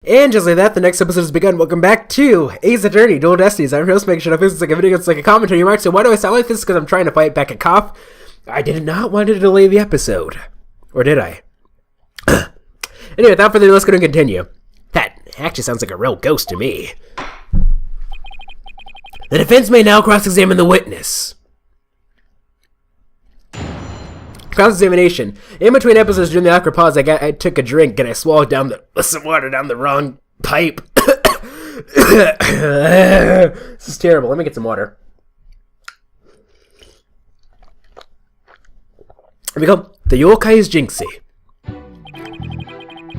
And just like that, the next episode has begun. Welcome back to Ace Attorney, Dual Destinies. I'm your host, MegaShadowFist. It's like a video, it's like a commentary mark. So why do I sound like this? Because I'm trying to fight back a cough. I did not want to delay the episode. Or did I? Anyway, without further ado, let's go and continue. That actually sounds like a real ghost to me. The defense may now cross-examine the witness. Cross-examination. In between episodes during the awkward pause, I took a drink and I swallowed down some water down the wrong pipe. This is terrible. Let me get some water. Here we go. The yokai is Jinxie.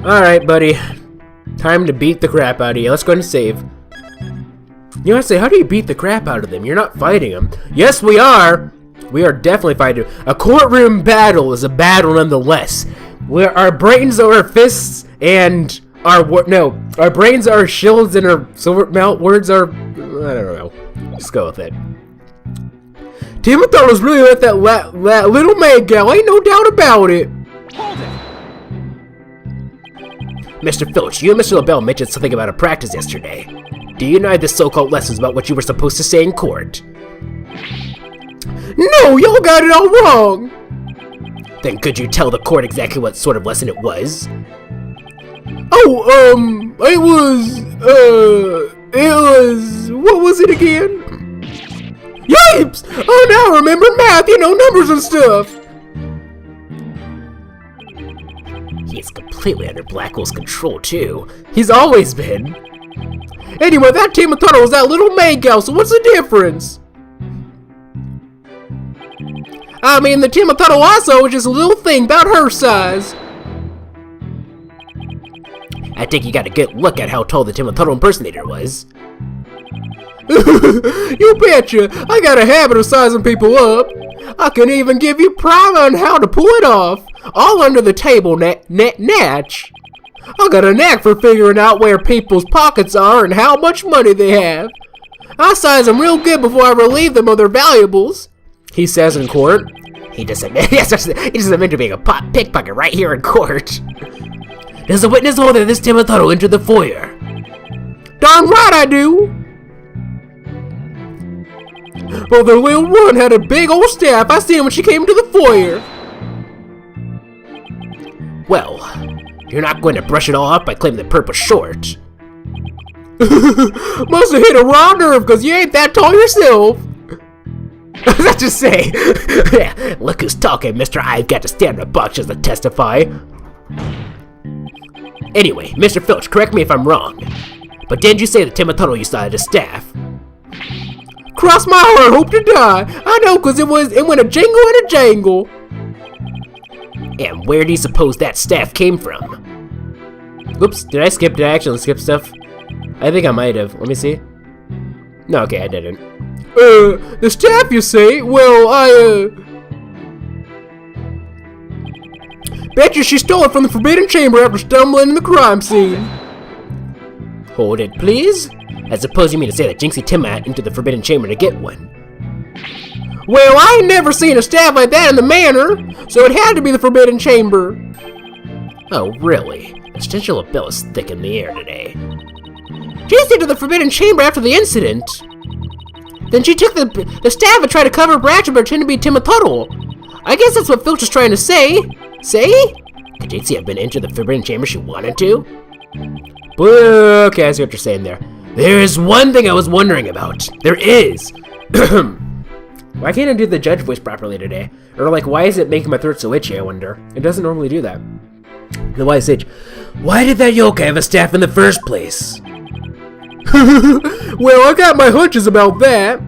Alright, buddy. Time to beat the crap out of you. Let's go ahead and save. You know, I say, how do you beat the crap out of them? You're not fighting them. Yes, we are! We are definitely fighting. A courtroom battle is a battle nonetheless. Where our brains are our fists and our brains are our shields and our silver mount words are, I don't know. Just go with it. Timothy was really like that little maid gal, ain't no doubt about it. Hold it! Mr. Filch, you and Mr. LaBelle mentioned something about a practice yesterday. Do you know the so-called lessons about what you were supposed to say in court? No, y'all got it all wrong! Then could you tell the court exactly what sort of lesson it was? Oh, what was it again? Yipes! Oh, now I remember math, you know, numbers and stuff! He's completely under Blackwell's control, too. He's always been. Anyway, that Timothy was that little maid gal, so what's the difference? I mean, the Timothy also was just a little thing about her size. I think you got a good look at how tall the Timothy impersonator was. You betcha! I got a habit of sizing people up. I can even give you primer on how to pull it off, all under the table natch. I got a knack for figuring out where people's pockets are and how much money they have. I size them real good before I relieve them of their valuables. He says in court. He doesn't admit to being a pickpocket right here in court. Does the witness hold that this Timothy entered the foyer? Darn right I do! Well, the little one had a big old staff. I seen her when she came into the foyer. Well, you're not going to brush it all up by claiming the perp was short. Must have hit a raw nerve because you ain't that tall yourself. Let's just say, yeah, look who's talking, Mr. I've got to stand in a box just to testify. Anyway, Mr. Filch, correct me if I'm wrong, but didn't you say the Timothy you saw at his staff? Cross my heart, hope to die. I know, cause it went a jingle and a jangle. And where do you suppose that staff came from? Oops, did I actually skip stuff? I think I might have. Let me see. No, okay, I didn't. The staff, you say? Well, bet you she stole it from the Forbidden Chamber after stumbling in the crime scene. Hold it, please. I suppose you mean to say that Jinxie Timat into the Forbidden Chamber to get one. Well, I ain't never seen a staff like that in the manor, so it had to be the Forbidden Chamber. Oh, really? The stench of LaBelle is thick in the air today. Jinxie into the Forbidden Chamber after the incident. Then she took the staff and tried to cover her action and pretend to be Timothy. I guess that's what Filch is trying to say. Say? Could Jinxie have been into the Forbidden Chamber she wanted to? Okay, I see what you're saying there. There is one thing I was wondering about. There is. Why can't I do the judge voice properly today? Or like, why is it making my throat so itchy, I wonder? It doesn't normally do that. The wise sage. Why did that yokai have a staff in the first place? Well, I got my hunches about that.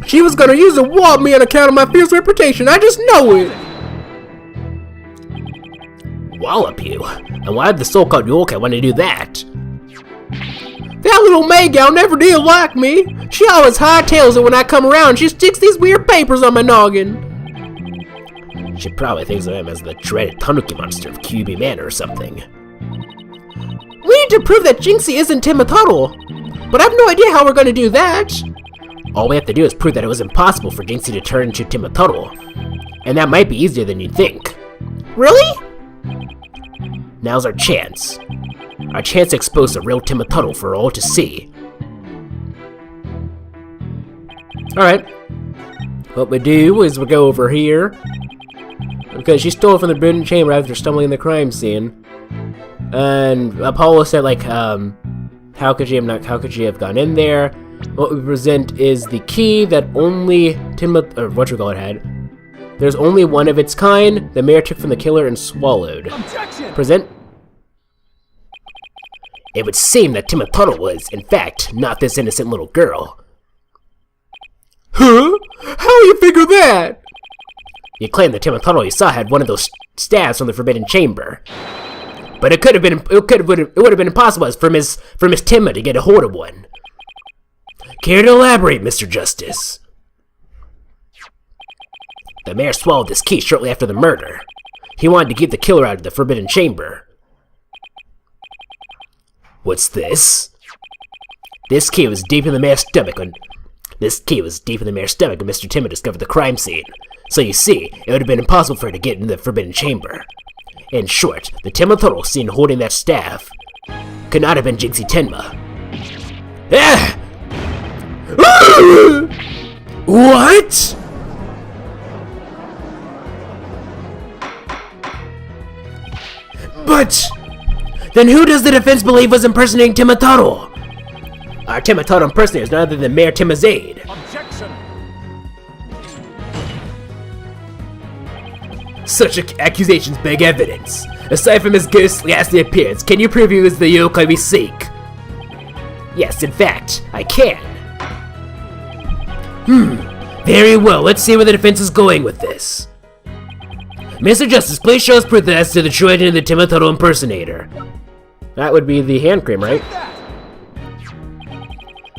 She was gonna use a wallop me on account of my fierce reputation. I just know it. Wallop you? And why did the so-called yokai want to do that? That little maid gal never did like me. She always hightails it when I come around. She sticks these weird papers on my noggin. She probably thinks of him as the dreaded Tanuki monster of QB Manor or something. We need to prove that Jinxie isn't Timothy, but I have no idea how we're going to do that. All we have to do is prove that it was impossible for Jinxie to turn into Timothy, and that might be easier than you'd think. Really? Now's our chance. Our chance to expose the real Timma Tuttle for all to see. Alright. What we do is we go over here. Because she stole from the Forbidden Chamber after stumbling in the crime scene. And Apollo said, like, how could she have gone in there? What we present is the key that only Timma, had. There's only one of its kind. The mayor took from the killer and swallowed. Objection! Present. It would seem that Timma Tuttle was, in fact, not this innocent little girl. Huh? How you figure that? You claim the Timma Tuttle you saw had one of those stabs from the Forbidden Chamber. But it would have been impossible for Miss Timma to get a hold of one. Care to elaborate, Mr. Justice? The mayor swallowed this key shortly after the murder. He wanted to keep the killer out of the Forbidden Chamber. What's this? This key was deep in the mayor's stomach when Mr. Timma discovered the crime scene. So you see, it would have been impossible for her to get into the Forbidden Chamber. In short, the Timma Tuttle seen holding that staff could not have been Jinxie Tenma. Ah! What? But then who does the defense believe was impersonating Timma Tuttle? Our Timma Tuttle impersonator is none other than Mayor Timma's aide. Objection! Such accusations beg evidence. Aside from his ghostly appearance, can you prove he was the yokai we seek? Yes, in fact, I can. Very well, let's see where the defense is going with this. Mr. Justice, please show us proof as to the true identity of the Timma Tuttle impersonator. That would be the hand cream, right?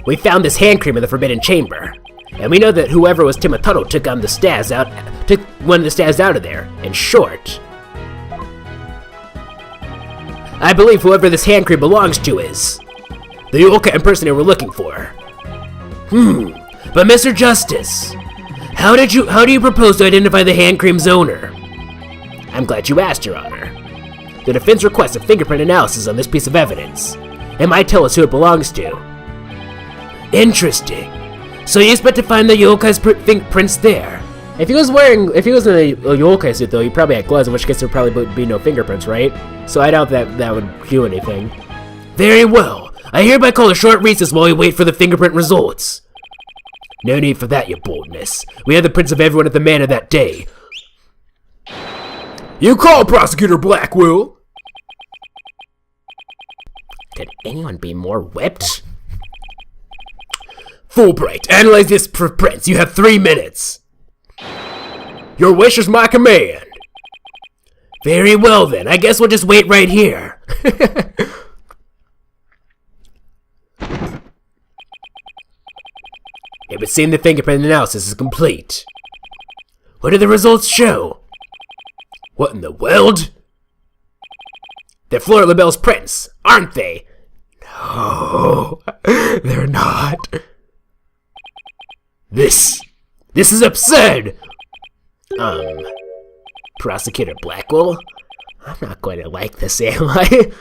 We found this hand cream in the Forbidden Chamber, and we know that whoever was Timma Tuttle took one of the stabs out of there. In short, I believe whoever this hand cream belongs to is the yokai impersonator we're looking for. But Mr. Justice, how do you propose to identify the hand cream's owner? I'm glad you asked, Your Honor. The defense requests a fingerprint analysis on this piece of evidence. It might tell us who it belongs to. Interesting. So you expect to find the yokai's fingerprints there? If he was in a yokai suit though, he probably had gloves, in which case there probably would be no fingerprints, right? So I doubt that would do anything. Very well. I hereby call a short recess while we wait for the fingerprint results. No need for that, your boldness. We have the prints of everyone at the manor that day. You call, Prosecutor Blackwell! Could anyone be more whipped? Fulbright, analyze this for prints. You have 3 minutes. Your wish is my command. Very well then, I guess we'll just wait right here. It would seem the fingerprint analysis is complete. What do the results show? What in the world? They're Fleur LaBelle's prints, aren't they? No, they're not. This is absurd! Prosecutor Blackwell? I'm not going to like this, am I?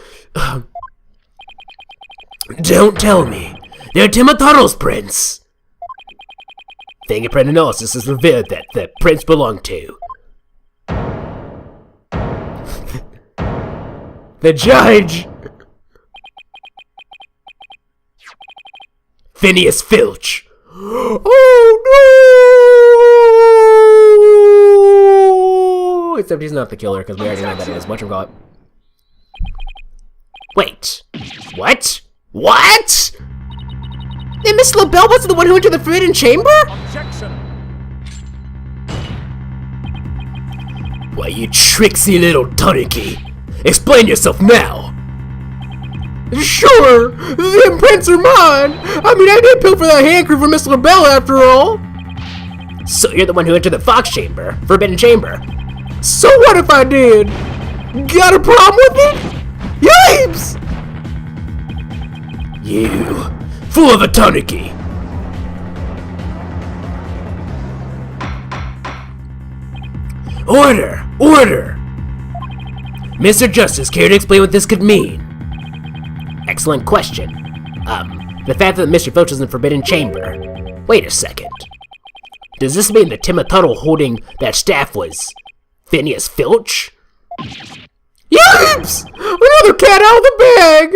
Don't tell me. They're Timma Tuttle's prints. Fingerprint analysis has revealed that the prints belong to the judge! Phineas Filch! Oh no! Except he's not the killer, because we already know that he is. Whatchamacallit. Wait. What? What? And Miss LaBelle wasn't the one who entered the Forbidden Chamber? Objection! Why, you tricksy little Tanuki! Explain yourself now! Sure! The imprints are mine! I mean, I did pilfer that hand cream from Miss LaBelle after all! So you're the one who entered the Forbidden Chamber? So what if I did? Got a problem with it? Yipes! You fool of a Tanuki! Order! Order! Mr. Justice, care to explain what this could mean? Excellent question. The fact that Mr. Filch is in the Forbidden Chamber. Wait a second. Does this mean that Tim Tuttle holding that staff was Phineas Filch? Yips! Another cat out of the bag!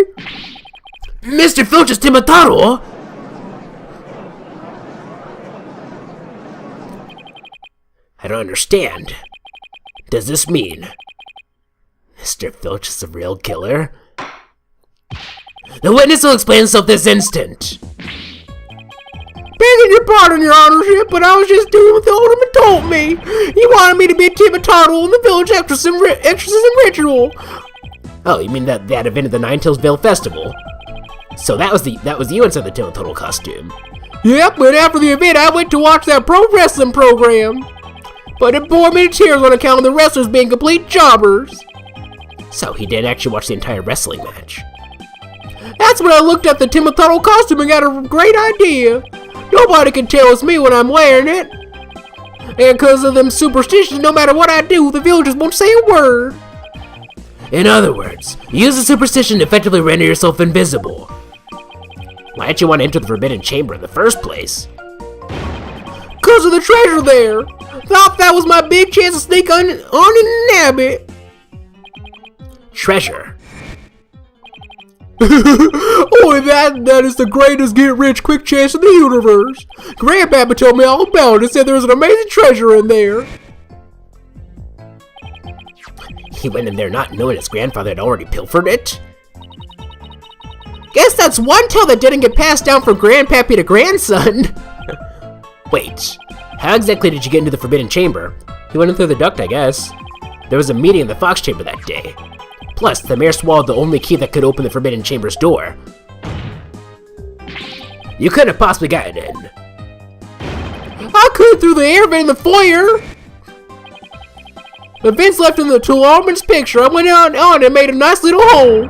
Mr. Filch is Tim Tuttle? I don't understand. Does this mean Mr. Filch is the real killer? The witness will explain himself this instant. Begging your pardon, your honorship, but I was just doing what the alderman told me. He wanted me to be Tim Tuttle in the village exorcism ritual. Oh, you mean that event at the Ninetales Vale Festival? So that was you inside the Tim Tuttle costume. Yep, but after the event, I went to watch that pro wrestling program. But it bore me to tears on account of the wrestlers being complete jobbers. So he didn't actually watch the entire wrestling match. That's when I looked at the Tim Tuttle costume and got a great idea. Nobody can tell it's me when I'm wearing it. And because of them superstitions, no matter what I do, the villagers won't say a word. In other words, use the superstition to effectively render yourself invisible. Why didn't you want to enter the Forbidden Chamber in the first place? Because of the treasure there. Thought that was my big chance to sneak on and nab it. Treasure? Oh, that is the greatest get-rich-quick chance in the universe. Grandpapa told me all about it and said there was an amazing treasure in there. He went in there not knowing his grandfather had already pilfered it? Guess that's one tale that didn't get passed down from grandpappy to grandson. Wait, how exactly did you get into the Forbidden Chamber? He went in through the duct, I guess. There was a meeting in the Fox Chamber that day. Plus, the mayor swallowed the only key that could open the Forbidden Chamber's door. You couldn't have possibly gotten in. I could through the air vent in the foyer. The vents left in the Tullarman's picture. I went on and made a nice little hole.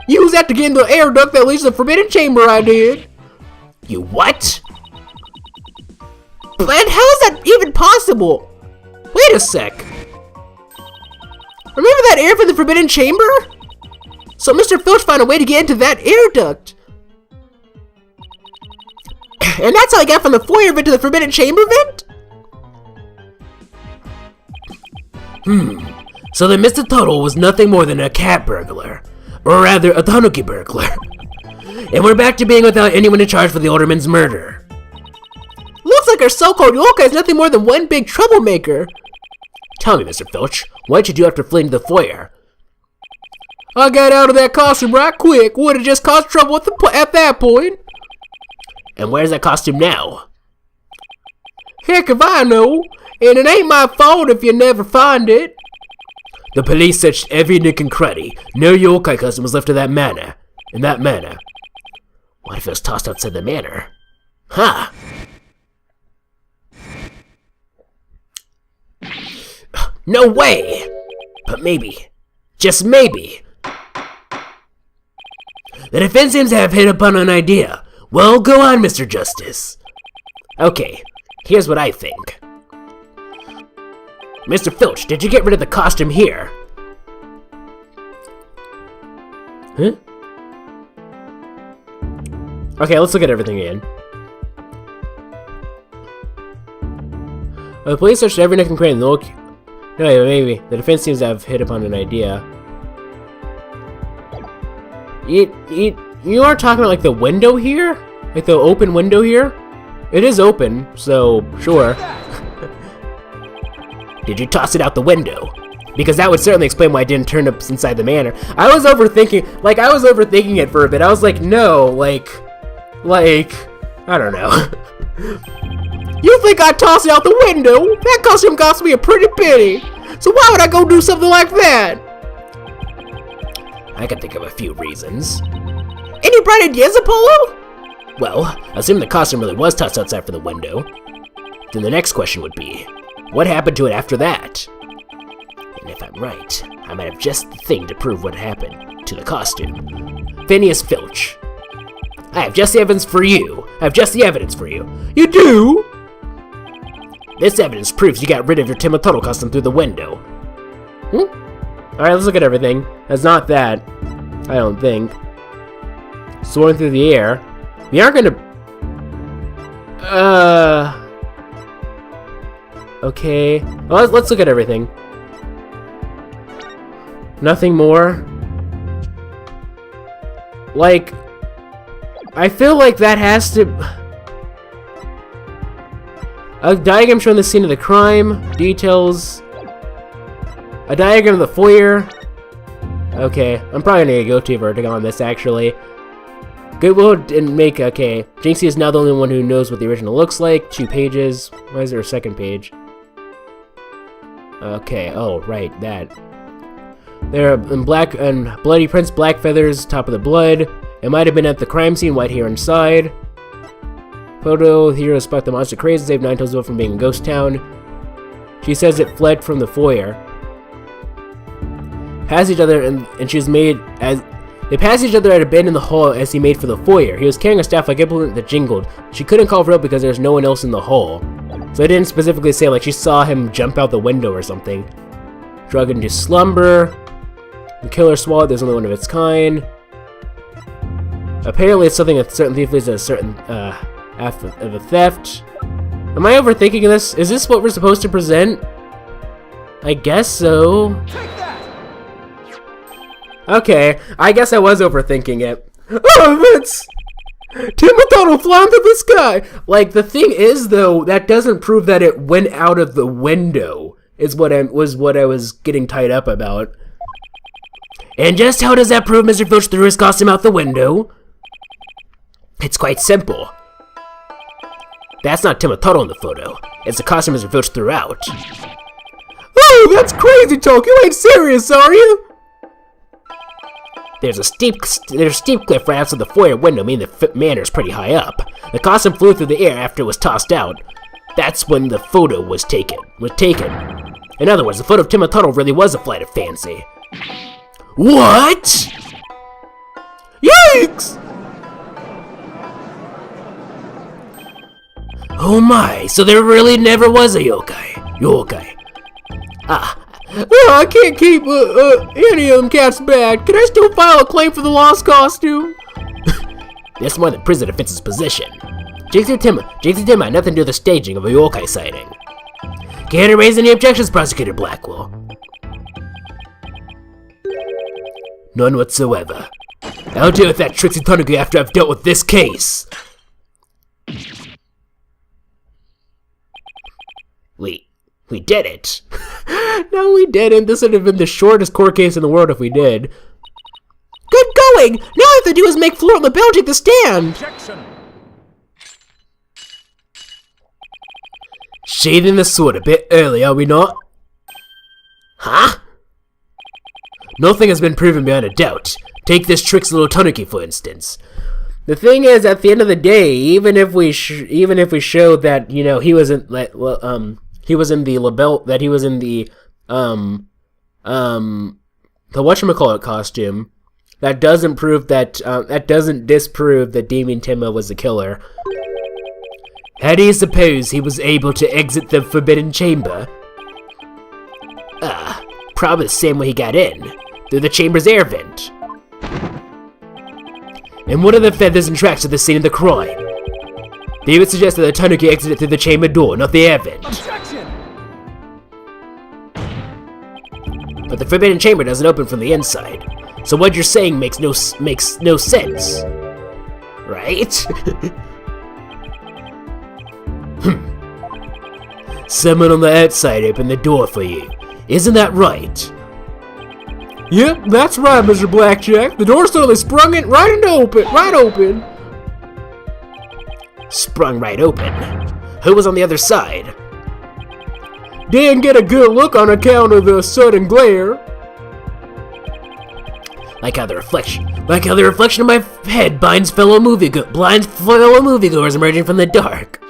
Used that to get in the air duct that leads to the Forbidden Chamber, I did. You what? And how is that even possible? Wait a sec. Remember that air from the Forbidden Chamber? So Mr. Filch found a way to get into that air duct. And that's how I got from the foyer vent to the Forbidden Chamber vent? So then Mr. Tuttle was nothing more than a cat burglar. Or rather, a Tanuki burglar. And we're back to being without anyone in charge for the alderman's murder. Looks like our so-called Yokai is nothing more than one big troublemaker. Tell me, Mr. Filch, why'd you do after fleeing to the foyer? I got out of that costume right quick. Would have just caused trouble at that point. And where's that costume now? Heck if I know. And it ain't my fault if you never find it. The police searched every nook and cranny. No yokai costume was left in that manor. What if it was tossed outside the manor? Huh. No way! But maybe, just maybe, the defense seems to have hit upon an idea. Well, go on, Mr. Justice. Okay, here's what I think. Mr. Filch, did you get rid of the costume here? Huh? Okay, let's look at everything again. The police searched every nook and cranny. No, maybe. The defense seems to have hit upon an idea. You are talking about like the window here? Like the open window here? It is open, so sure. Did you toss it out the window? Because that would certainly explain why I didn't turn up inside the manor. I was overthinking it for a bit. I was like, no, like, I don't know. You think I'd toss it out the window? That costume cost me a pretty penny. So why would I go do something like that? I can think of a few reasons. Any bright ideas, Apollo? Well, assuming the costume really was tossed outside for the window, then the next question would be, what happened to it after that? And if I'm right, I might have just the thing to prove what happened to the costume. Phineas Filch. I have just the evidence for you. You do? This evidence proves you got rid of your Tim Tuttle costume through the window. Alright, let's look at everything. That's not that. I don't think. Soaring through the air. We aren't gonna... Okay. Well, let's look at everything. Nothing more. Like... I feel like that has to... A diagram showing the scene of the crime. Details. A diagram of the foyer. Okay, I'm probably gonna go too vertical on this, actually. Goodwill didn't make... Okay. Jinxie is now the only one who knows what the original looks like. 2 pages. Why is there a second page? Okay, oh, right, that. There in black and bloody prints, black feathers, top of the blood. It might have been at the crime scene, white hair inside. Photo, the hero spot the monster crazy, saved Ninetales from being a ghost town. She says it fled from the foyer. Pass each other and she was made as... They passed each other at a bend in the hall as he made for the foyer. He was carrying a staff like implement that jingled. She couldn't call for help because there's no one else in the hall. So I didn't specifically say like she saw him jump out the window or something. Drug into slumber. The killer swallowed, there's only one of its kind. Apparently it's something that certain thief is a certain act of a theft. Am I overthinking this? Is this what we're supposed to present? I guess so. Okay, I guess I was overthinking it. Oh, that's... Timothy flying through the sky! Like, the thing is, though, that doesn't prove that it went out of the window, is what I was getting tied up about. And just how does that prove Mr. Filch threw his costume out the window? It's quite simple. That's not Timothy in the photo. It's the costume Mr. Filch threw out. Oh, that's crazy talk! You ain't serious, are you? There's a steep cliff right outside the foyer window, meaning the manor's pretty high up. The costume flew through the air after it was tossed out. That's when the photo was taken. In other words, the photo of Tim Tuttle really was a flight of fancy. What? Yikes! Oh my, so there really never was a yokai. Oh, I can't keep any of them cats back. Can I still file a claim for the lost costume? That's more than prison fits his position. Jinxie Tim had nothing to do with the staging of a yokai sighting. Can't you raise any objections, Prosecutor Blackwell? None whatsoever. I'll deal with that tricksy Tanuki after I've dealt with this case. We did it. No, we didn't. This would have been the shortest court case in the world if we did. Good going! Now all I have to do is make Fleur on the bell take the stand. Objection. Sheathing the sword a bit early, are we not? Huh? Nothing has been proven beyond a doubt. Take this tricksy little Tanuki, for instance. The thing is, at the end of the day, even if we show that, you know, he wasn't like, he was in the whatchamacallit costume, that doesn't prove that, that doesn't disprove that Damien Timma was the killer. How do you suppose he was able to exit the Forbidden Chamber? Probably the same way he got in, through the chamber's air vent. And what are the feathers and tracks of the scene of the crime? They would suggest that the Tanuki exited through the chamber door, not the air vent. Objection! But the Forbidden Chamber doesn't open from the inside, so what you're saying makes no sense, right? Someone on the outside opened the door for you, isn't that right? Yep, that's right, Mr. Blackjack. The door suddenly sprung it right open. Sprung right open. Who was on the other side? Didn't get a good look on account of the sudden glare. Like how the reflection of my head blinds fellow moviegoers emerging from the dark.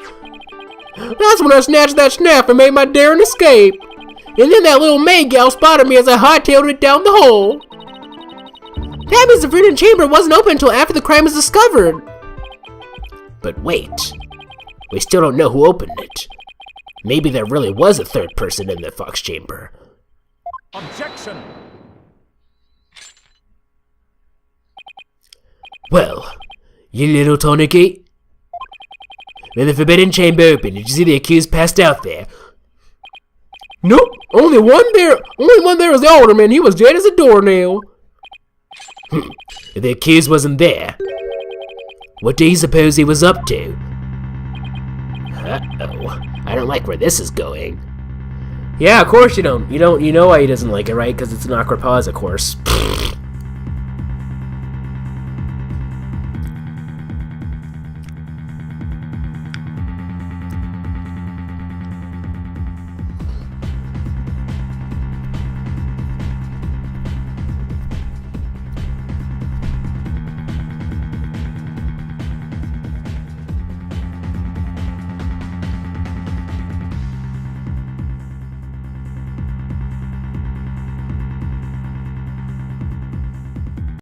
That's when I snatched that snap and made my daring escape. And then that little maid gal spotted me as I hightailed it down the hole. That means the Forbidden Chamber wasn't open until after the crime was discovered. But wait, we still don't know who opened it. Maybe there really was a third person in the Fox Chamber. Objection! Well, you little Tanuki. When the forbidden chamber opened, did you see the accused passed out there? Nope, only one there was the alderman. He was dead as a doornail. If the accused wasn't there, what do you suppose he was up to? Uh-oh, I don't like where this is going. Yeah, of course you don't. You know why he doesn't like it, right? Because it's an awkward pause, of course.